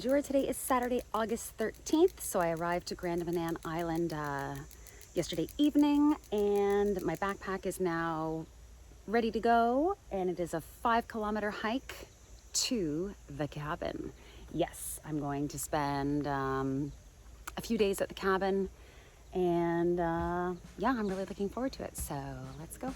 Bonjour, today is Saturday, August 13th, so I arrived to Grand Manan Island yesterday evening, and my backpack is now ready to go, and it is a 5-kilometer hike to the cabin. Yes, I'm going to spend a few days at the cabin, and yeah, I'm really looking forward to it, so let's go.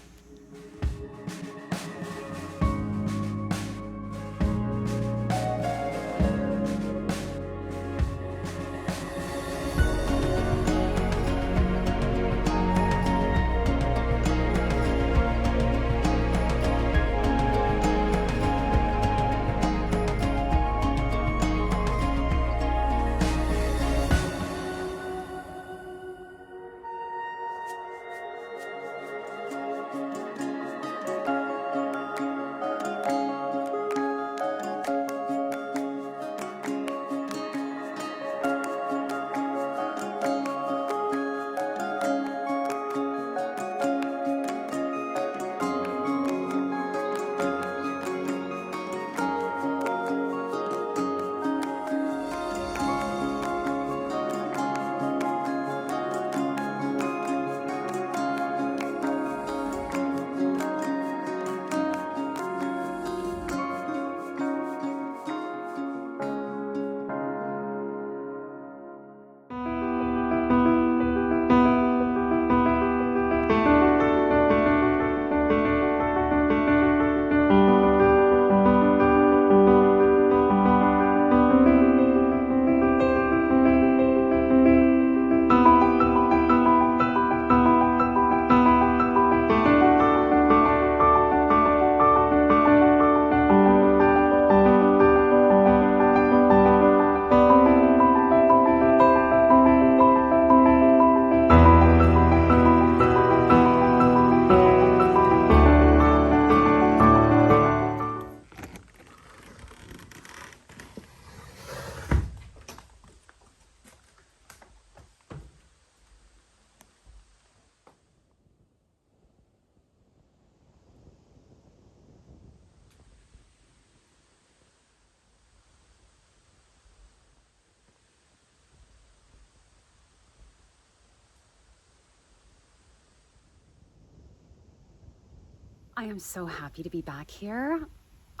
I am so happy to be back here.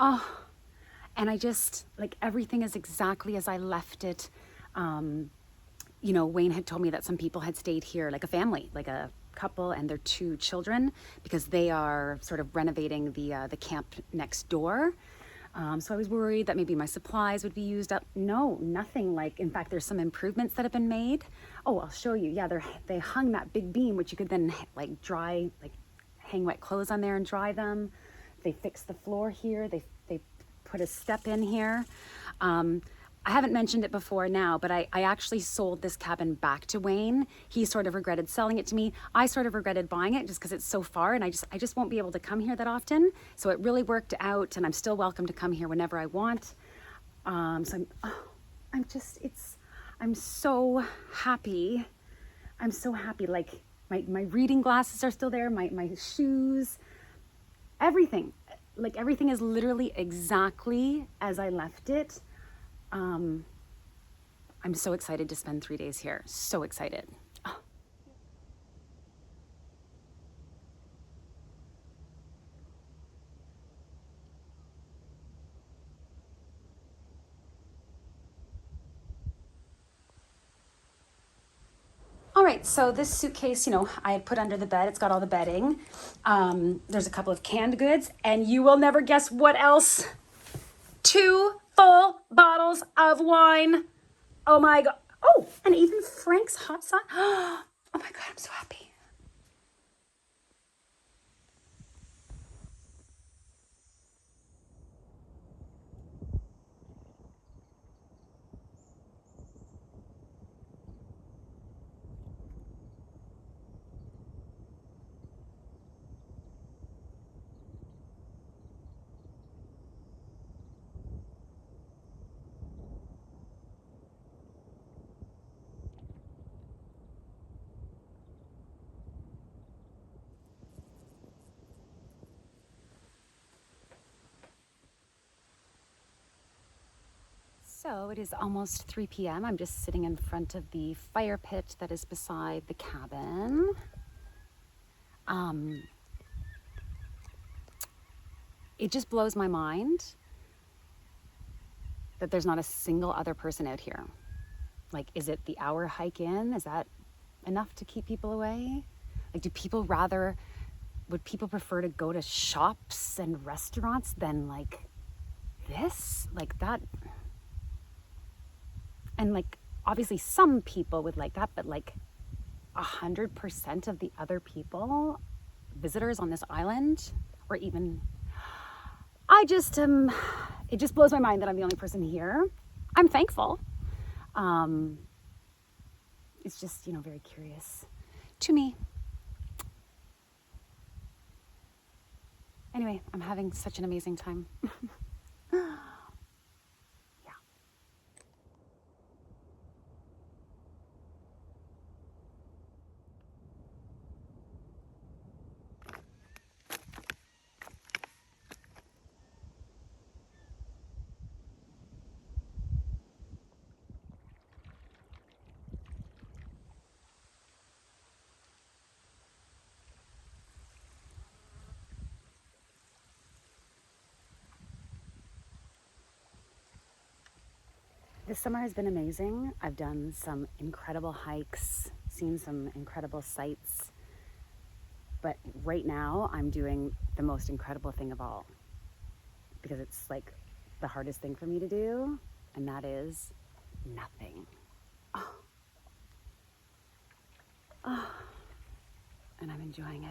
Oh, and I just, like, everything is exactly as I left it. You know, Wayne had told me that some people had stayed here, like a family, like a couple and their 2 children, because they are sort of renovating the camp next door. So I was worried that maybe my supplies would be used up. No, nothing. Like, in fact, there's some improvements that have been made. Oh, I'll show you. Yeah, they hung that big beam, which you could then like dry, like hang wet clothes on there and dry them. They fixed the floor here. They put a step in here. I haven't mentioned it before now, but I actually sold this cabin back to Wayne. He sort of regretted selling it to me. I sort of regretted buying it just because it's so far, and I just won't be able to come here that often. So it really worked out, and I'm still welcome to come here whenever I want. I'm so happy. I'm so happy. Like, my reading glasses are still there, my shoes, everything. Like, everything is literally exactly as I left it. I'm so excited to spend 3 days here. So excited. Oh. All right, so this suitcase, you know, I had put under the bed. It's got all the bedding. There's a couple of canned goods, and you will never guess what else. 2 full bottles of wine. Oh my God. Oh, and even Frank's hot sauce. Oh my God, I'm so happy. So it is almost 3 p.m. I'm just sitting in front of the fire pit that is beside the cabin. It just blows my mind that there's not a single other person out here. Like, is it the hour hike in? Is that enough to keep people away? Like, would people prefer to go to shops and restaurants than like this? Like that? And like, obviously some people would like that, but like 100% of the other people, visitors on this island, or even, it just blows my mind that I'm the only person here. I'm thankful. It's just, very curious to me. Anyway, I'm having such an amazing time. This summer has been amazing. I've done some incredible hikes, seen some incredible sights, but right now I'm doing the most incredible thing of all, because it's like the hardest thing for me to do, and that is nothing. And I'm enjoying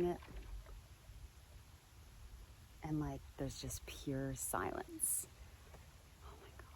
it. And like, there's just pure silence. Oh my God.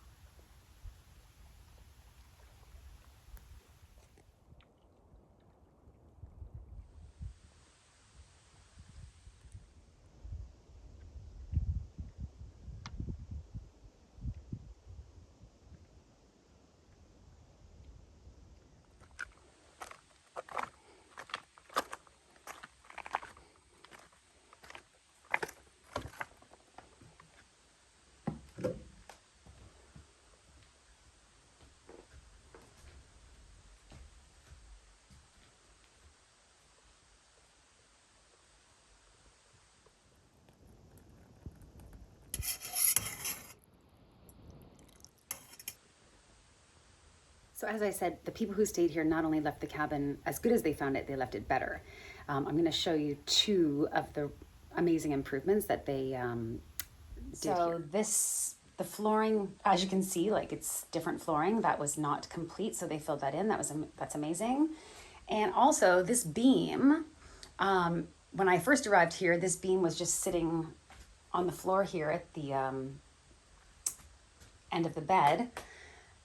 So as I said, the people who stayed here not only left the cabin as good as they found it, they left it better. I'm going to show you two of the amazing improvements that they did here. The flooring, as you can see, like, it's different flooring that was not complete, so they filled that in. That's amazing. And also this beam, when I first arrived here, this beam was just sitting on the floor here at the end of the bed.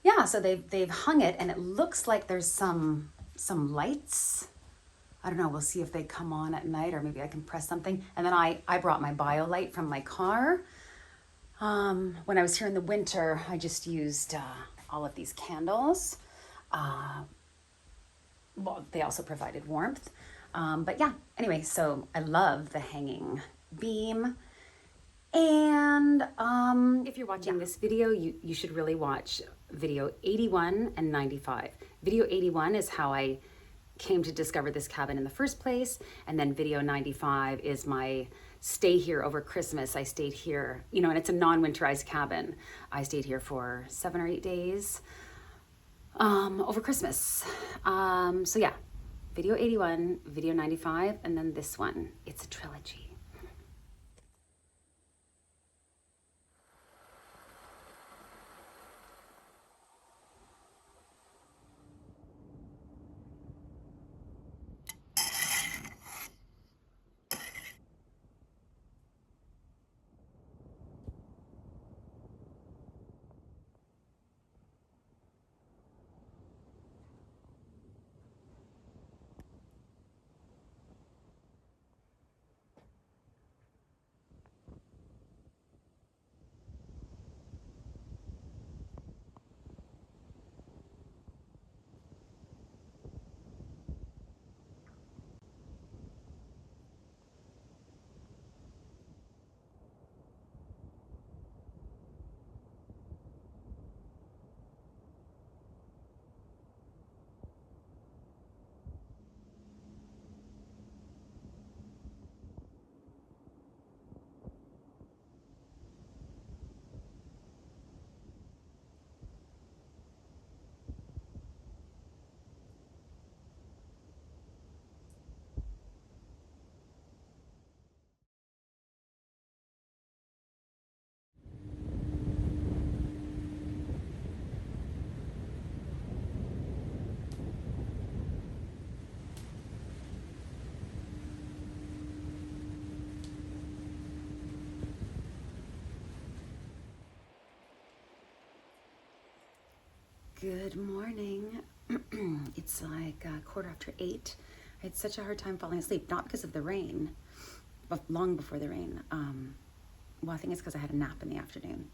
Yeah, so they've hung it, and it looks like there's some lights. I don't know, we'll see if they come on at night, or maybe I can press something. And then I brought my BioLight from my car. When I was here in the winter, I just used all of these candles. Well, they also provided warmth. But yeah, anyway, so I love the hanging beam. And if you're watching this video, you should really watch video 81 and 95. Video 81 is how I came to discover this cabin in the first place, and then video 95 is my stay here over Christmas. I stayed here, and it's a non-winterized cabin. I stayed here for 7 or 8 days over Christmas. So yeah, video 81, video 95, and then this one. It's a trilogy. Good morning. It's like 8:15. I had such a hard time falling asleep, not because of the rain, but long before the rain. Well, I think it's because I had a nap in the afternoon.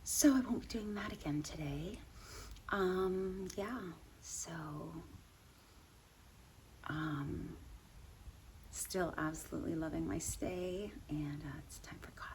So I won't be doing that again today. Yeah, so still absolutely loving my stay, and it's time for coffee.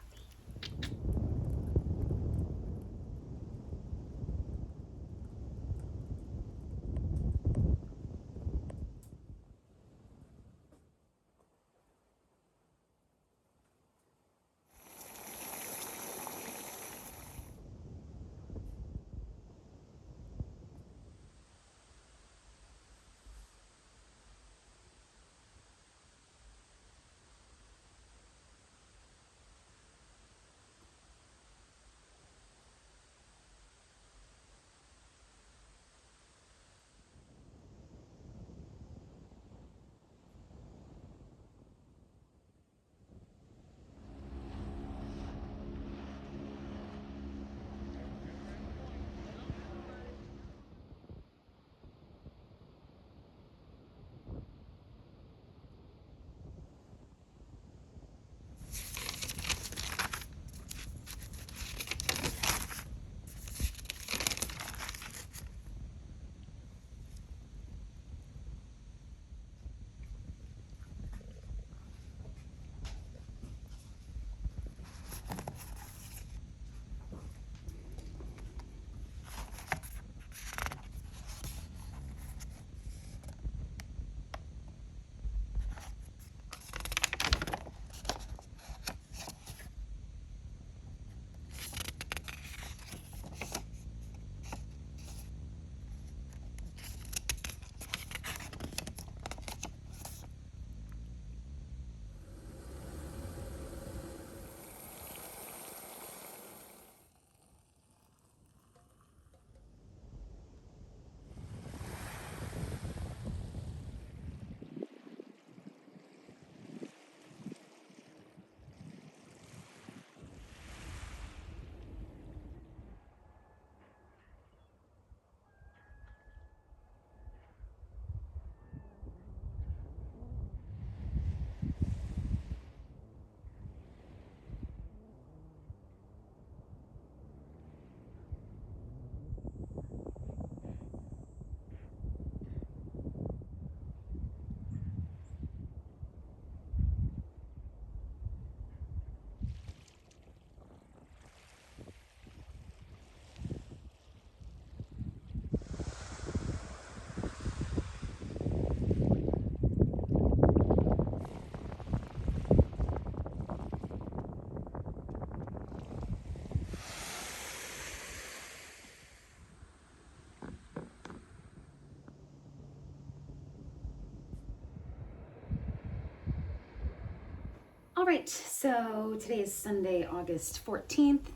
All right, so today is Sunday, August 14th.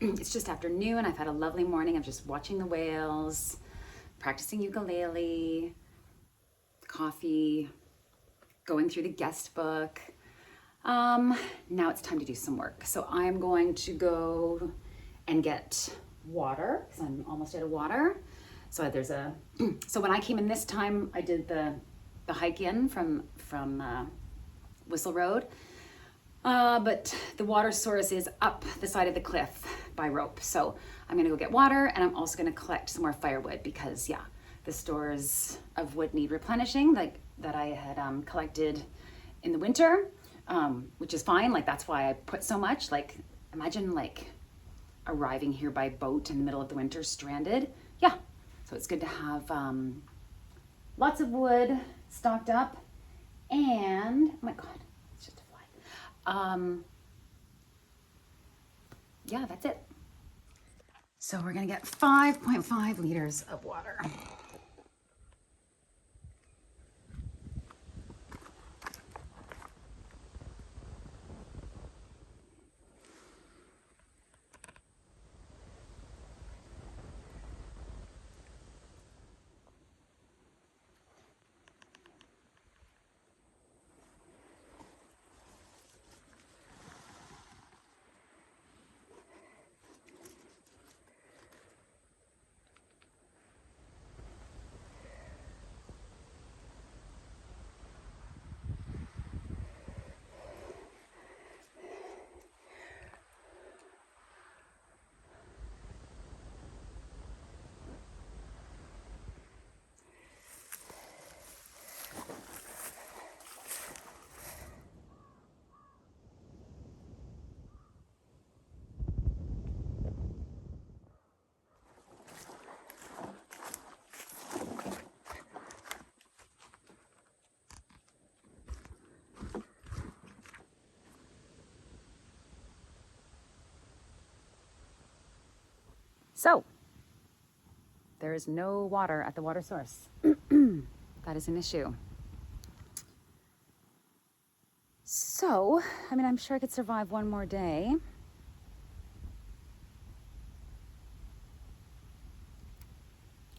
It's just afternoon. I've had a lovely morning of just watching the whales, practicing ukulele, coffee, going through the guest book. Now it's time to do some work. So I'm going to go and get water because I'm almost out of water. So so when I came in this time, I did the hike in from Whistle Road. But the water source is up the side of the cliff by rope. So I'm gonna go get water, and I'm also gonna collect some more firewood because yeah, the stores of wood need replenishing that I had collected in the winter, which is fine. Like that's why I put so much. Like imagine like arriving here by boat in the middle of the winter stranded. Yeah, so it's good to have lots of wood stocked up, and oh my God, it's just a fly. Yeah, that's it. So we're gonna get 5.5 liters of water. So, there is no water at the water source. That is an issue. So, I mean, I'm sure I could survive one more day.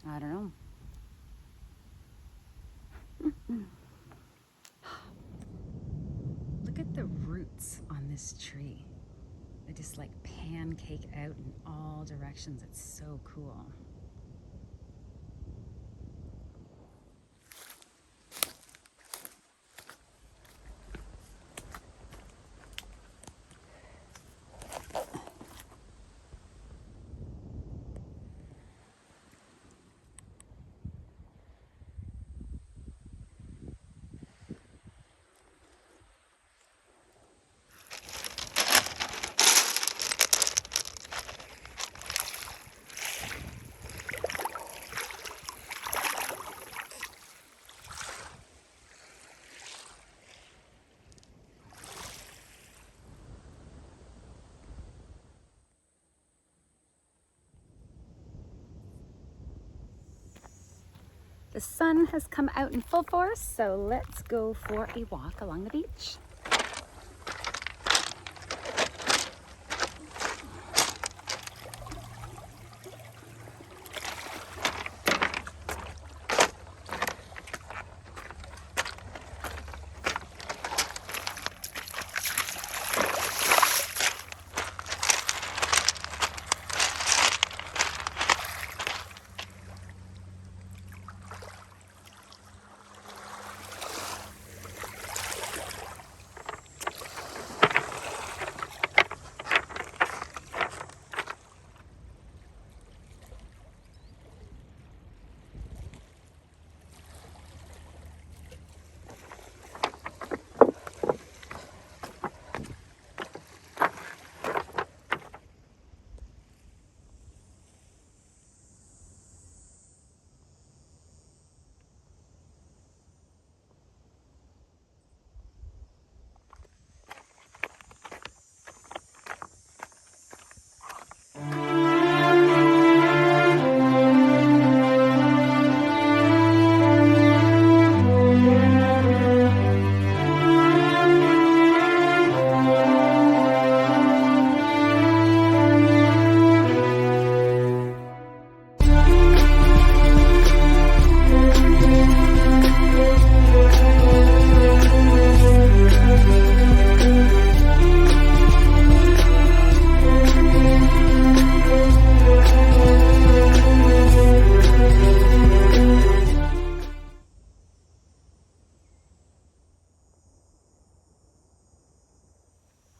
I don't know. Look at the roots on this tree. They just like pancake out in all directions. It's so cool. The sun has come out in full force, so let's go for a walk along the beach.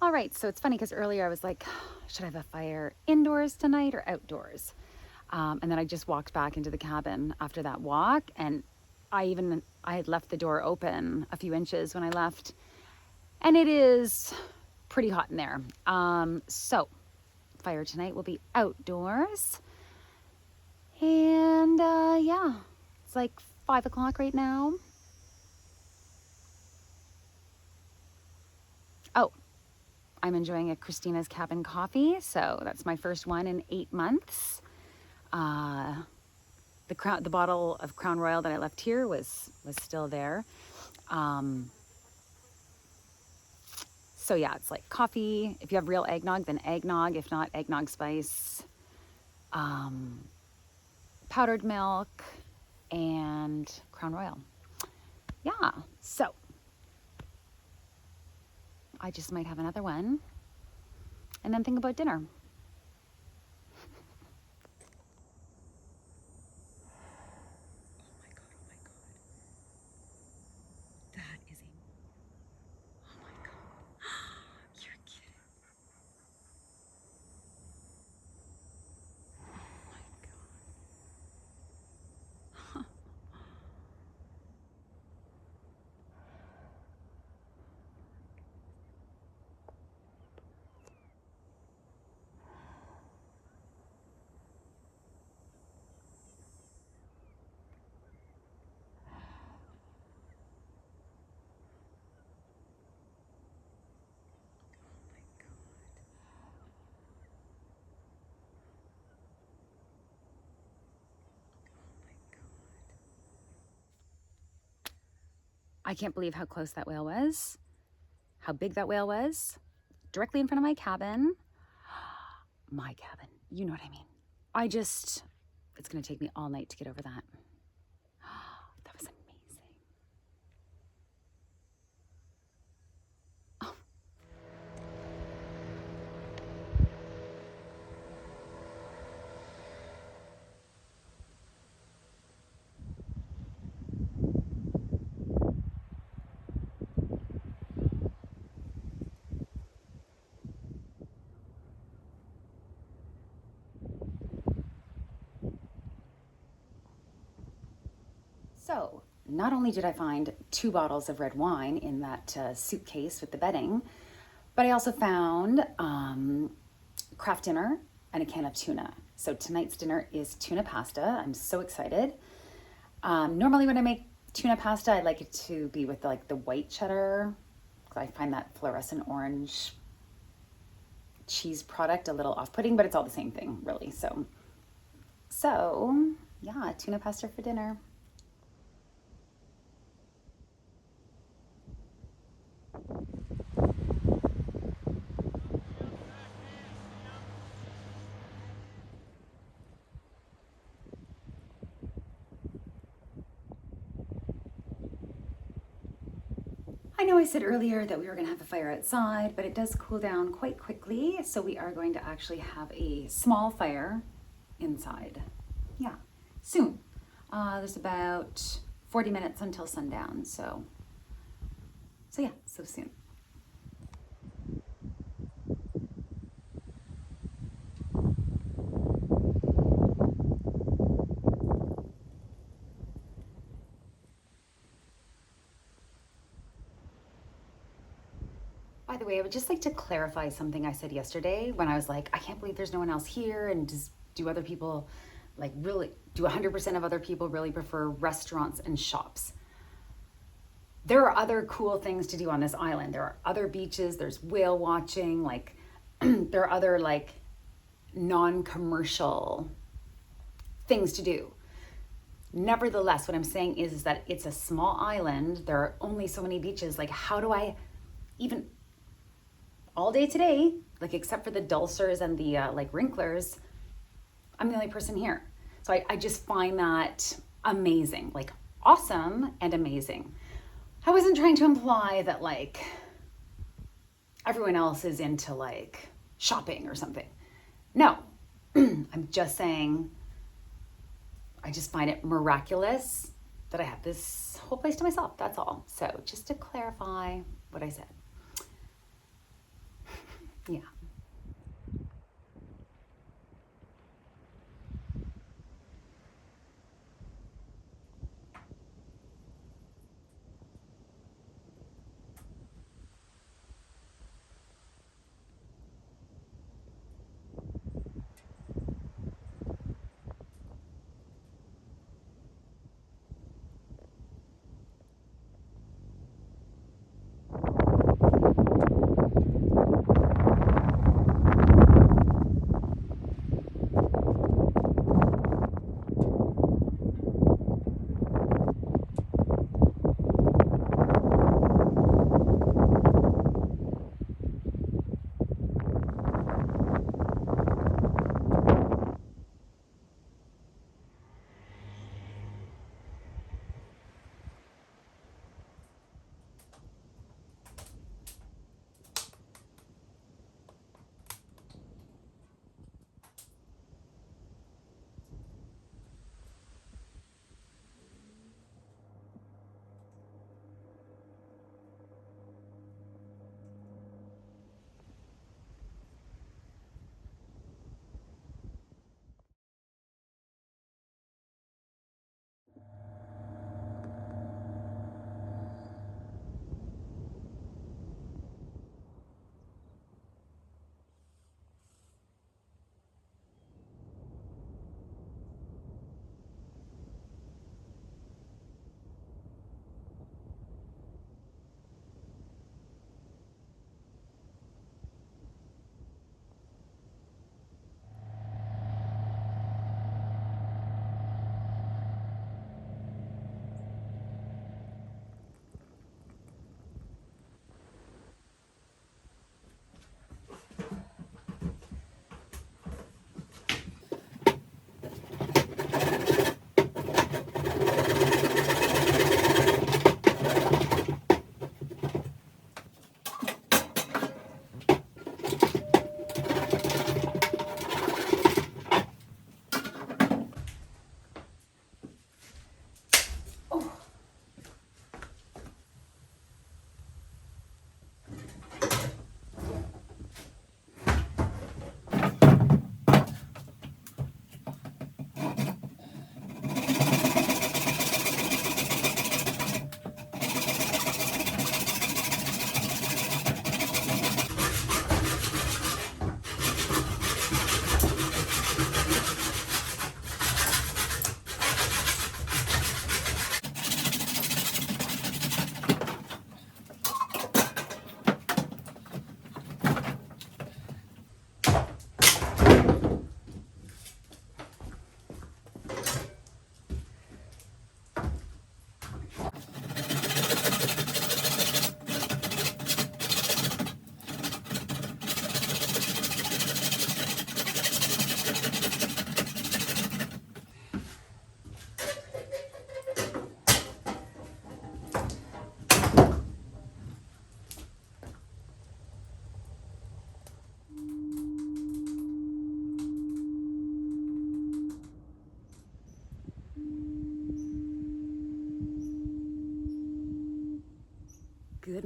All right, so it's funny because earlier I was like, should I have a fire indoors tonight or outdoors? And then I just walked back into the cabin after that walk, and I had left the door open a few inches when I left, and it is pretty hot in there. So fire tonight will be outdoors, and yeah, it's like 5 o'clock right now. Oh, I'm enjoying a Christina's Cabin coffee, so that's my first one in 8 months. The bottle of Crown Royal that I left here was still there. So yeah, it's like coffee. If you have real eggnog, then eggnog. If not, eggnog spice, powdered milk, and Crown Royal. Yeah, so I just might have another one and then think about dinner. I can't believe how close that whale was, how big that whale was, directly in front of my cabin. My cabin, you know what I mean. It's gonna take me all night to get over that. That was amazing. Oh. So, not only did I find 2 bottles of red wine in that suitcase with the bedding, but I also found craft dinner and a can of tuna. So tonight's dinner is tuna pasta. I'm so excited. Normally when I make tuna pasta, I like it to be with like the white cheddar, because I find that fluorescent orange cheese product a little off-putting, but it's all the same thing, really. So yeah, tuna pasta for dinner. I know I said earlier that we were going to have a fire outside, but it does cool down quite quickly, so we are going to actually have a small fire inside. Yeah, soon. There's about 40 minutes until sundown, so yeah, so soon. By the way, I would just like to clarify something I said yesterday when I was like, I can't believe there's no one else here. And do other people, like, really, do 100% of other people really prefer restaurants and shops? There are other cool things to do on this island. There are other beaches, there's whale watching, like, there are other, like, non-commercial things to do. Nevertheless, what I'm saying is that it's a small island. There are only so many beaches. Like, how do I even all day today, like except for the dulcers and the like wrinklers, I'm the only person here. So I just find that amazing, like awesome and amazing. I wasn't trying to imply that like everyone else is into like shopping or something. No, I'm just saying I just find it miraculous that I have this whole place to myself. That's all. So just to clarify what I said. Yeah.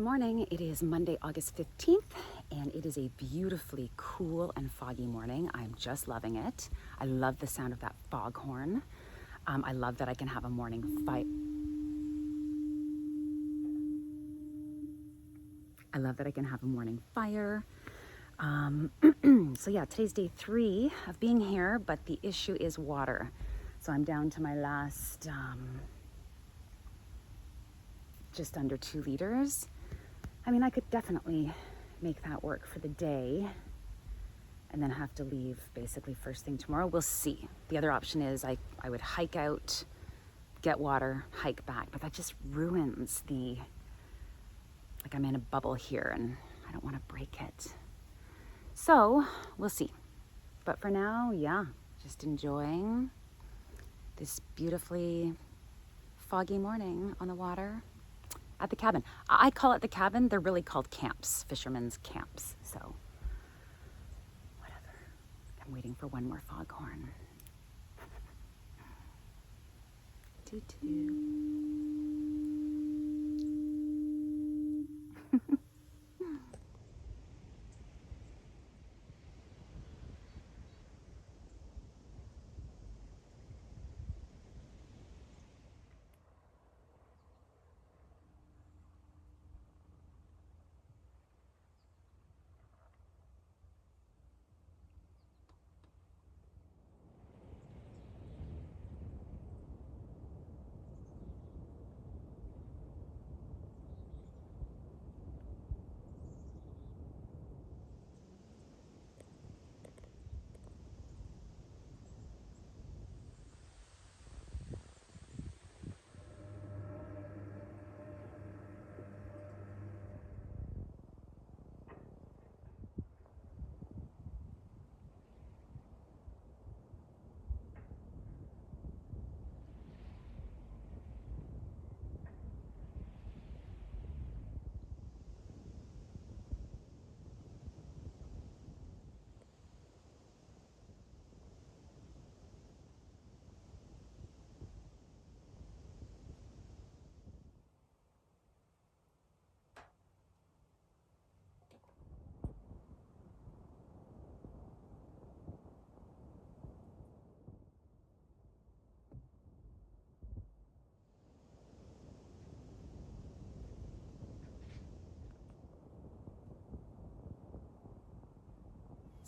morning. It is Monday, August 15th, and it is a beautifully cool and foggy morning. I'm just loving it. I love the sound of that foghorn. I love that I can have a morning fire. I love that I can have a morning fire. So yeah, today's day 3 of being here, but the issue is water. So I'm down to my last just under 2 liters. I mean, I could definitely make that work for the day and then have to leave basically first thing tomorrow. We'll see. The other option is I would hike out, get water, hike back, but that just ruins the, like I'm in a bubble here and I don't want to break it. So we'll see. But for now, yeah, just enjoying this beautifully foggy morning on the water at the cabin. I call it the cabin. They're really called camps, fishermen's camps. So whatever. I'm waiting for one more foghorn. Toot toot.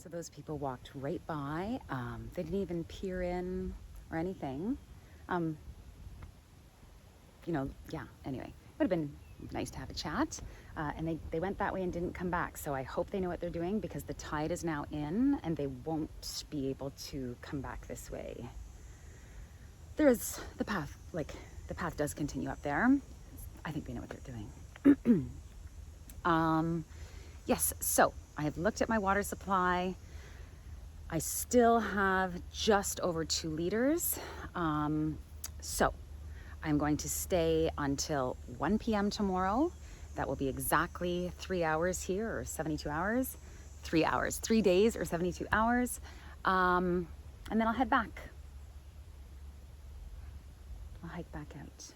So those people walked right by. They didn't even peer in or anything. Yeah, anyway, would have been nice to have a chat. And they went that way and didn't come back. So I hope they know what they're doing because the tide is now in and they won't be able to come back this way. There is the path, the path does continue up there. I think they know what they're doing. Yes, so I have looked at my water supply. I still have just over 2 liters. So I'm going to stay until 1 p.m. tomorrow. That will be exactly 3 hours here, or 72 hours. 3 hours, 3 days or 72 hours. And then I'll head back. I'll hike back out.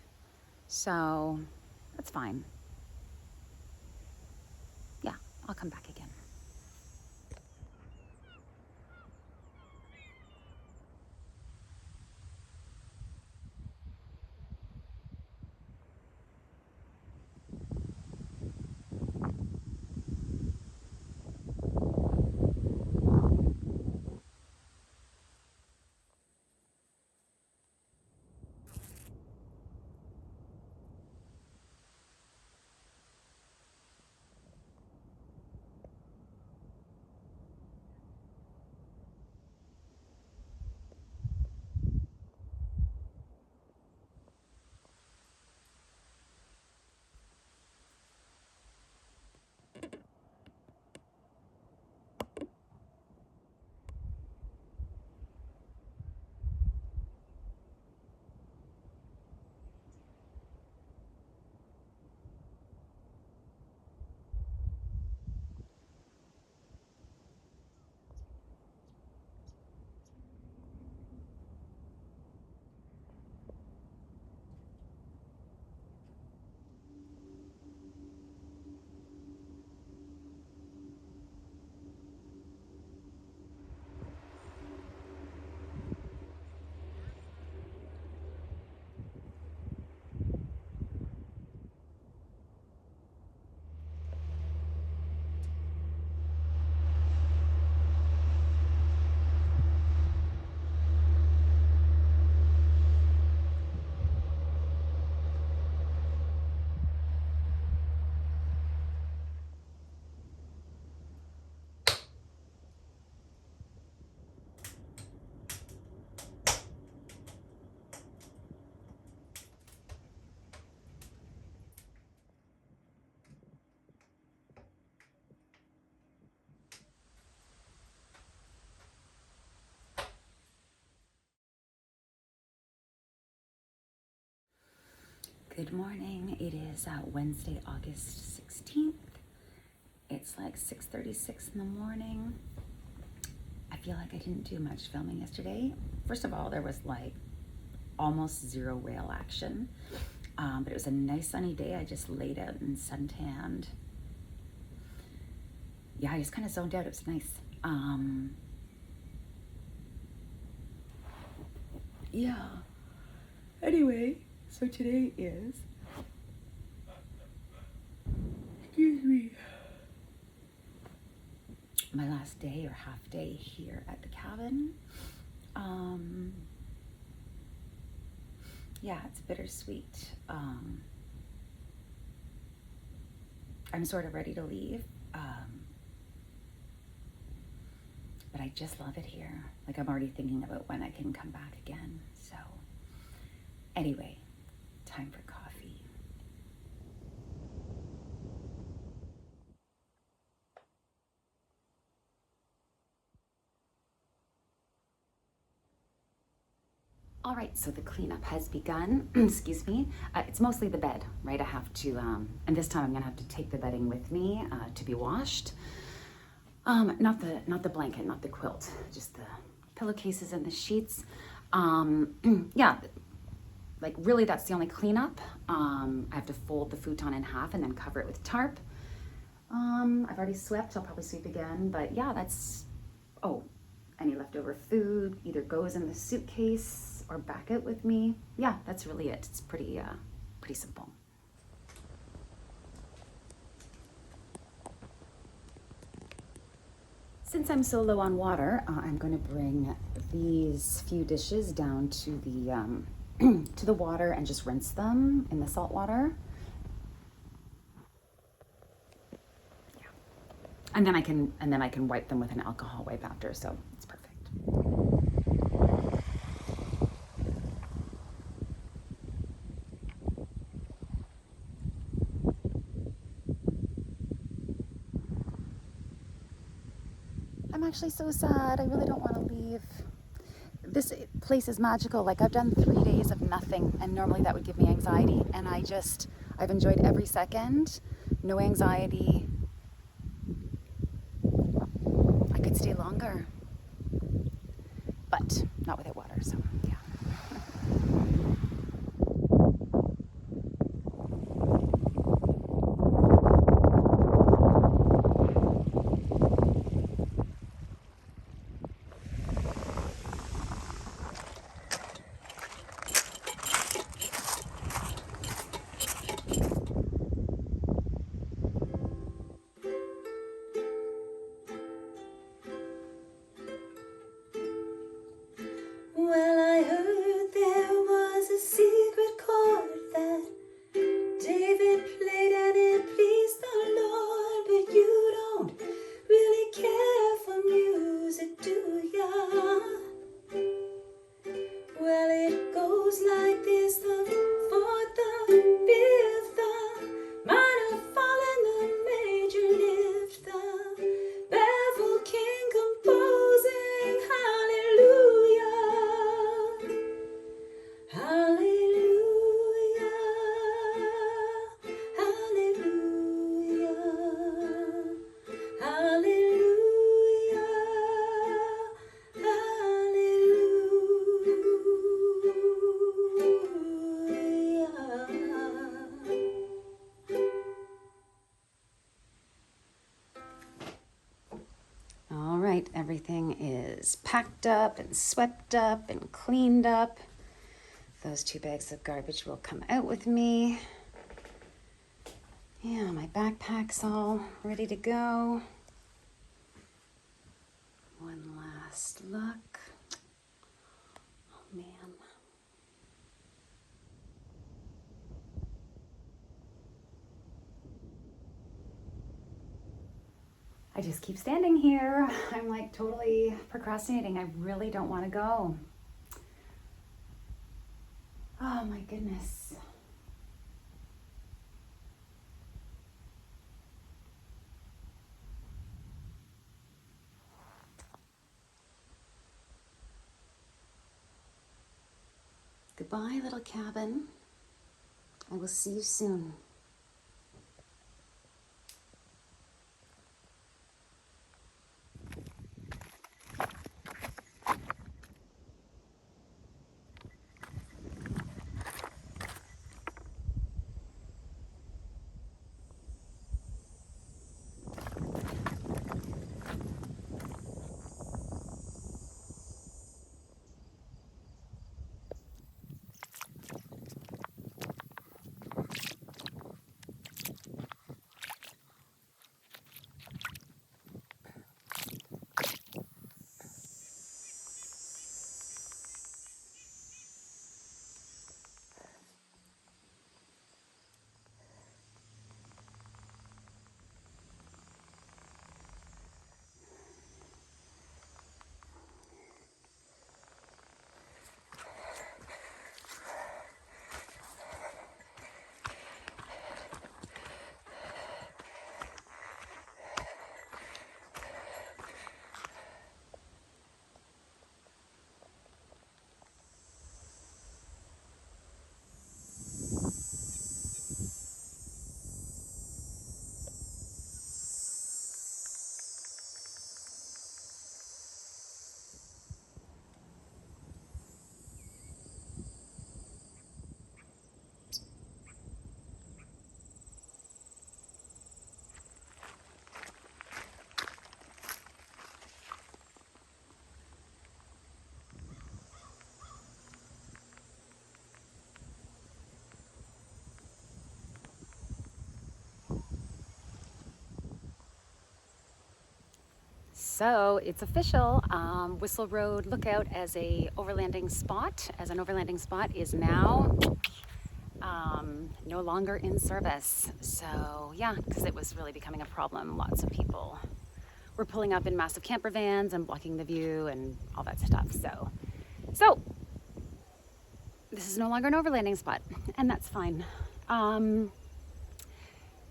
So that's fine. Yeah, I'll come back again. Good morning. It is Wednesday, August 16th. It's like 6:36 in the morning. I feel like I didn't do much filming yesterday. First of all, there was like almost zero rail action, but it was a nice sunny day. I just laid out and suntanned. Yeah, I just kind of zoned out. It was nice. Yeah. Anyway, so today is, excuse me, my last day or half day here at the cabin. Yeah, it's bittersweet. I'm sort of ready to leave, but I just love it here. Like, I'm already thinking about when I can come back again. So anyway, time for coffee. All right, so the cleanup has begun. Excuse me. It's mostly the bed, right? I have to, and this time I'm gonna have to take the bedding with me to be washed. Not the blanket, not the quilt, just the pillowcases and the sheets. Yeah, like really that's the only cleanup. I have to fold the futon in half and then cover it with tarp. I've already swept, I'll probably sweep again, but yeah, that's, oh, any leftover food either goes in the suitcase or back out with me. Yeah, that's really it. It's pretty simple. Since I'm so low on water, I'm going to bring these few dishes down to the to the water and just rinse them in the salt water. Yeah. And then I can wipe them with an alcohol wipe after, so it's perfect. I'm actually so sad. I really don't want to leave. This place is magical. Like, I've done 3 days of nothing, and normally that would give me anxiety, and I've enjoyed every second. No anxiety. I could stay longer, but not without water, so yeah. Well, I heard there was a secret chord that David played and it pleased the Lord, but you don't really care for music, do ya? Well, it goes like this: the fourth, the fifth, the minor fall and the major lift, the baffled king composing hallelujah. Hallelujah, hallelujah, hallelujah, hallelujah. All right, everything is packed up and swept up and cleaned up. Those 2 bags of garbage will come out with me. Yeah, my backpack's all ready to go. One last look. Oh man. I just keep standing here. I'm like totally procrastinating. I really don't want to go. Oh my goodness. Goodbye, little cabin. I will see you soon. So it's official. Whistle Road Lookout as an overlanding spot is now no longer in service. So yeah, because it was really becoming a problem. Lots of people were pulling up in massive camper vans and blocking the view and all that stuff. So this is no longer an overlanding spot, and that's fine.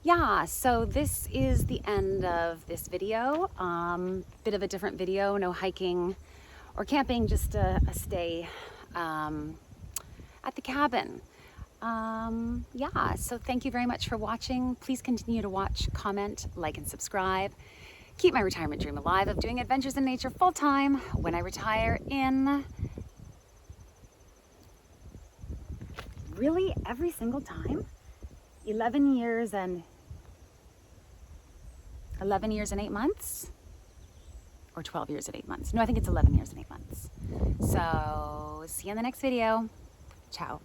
Yeah, so this is the end of this video. Bit of a different video, no hiking or camping, just a stay at the cabin. Yeah, so thank you very much for watching. Please continue to watch, comment, like, and subscribe. Keep my retirement dream alive of doing adventures in nature full time when I retire in really every single time. 11 years and 8 months, or 12 years and 8 months. No, I think it's 11 years and 8 months. So see you in the next video. Ciao.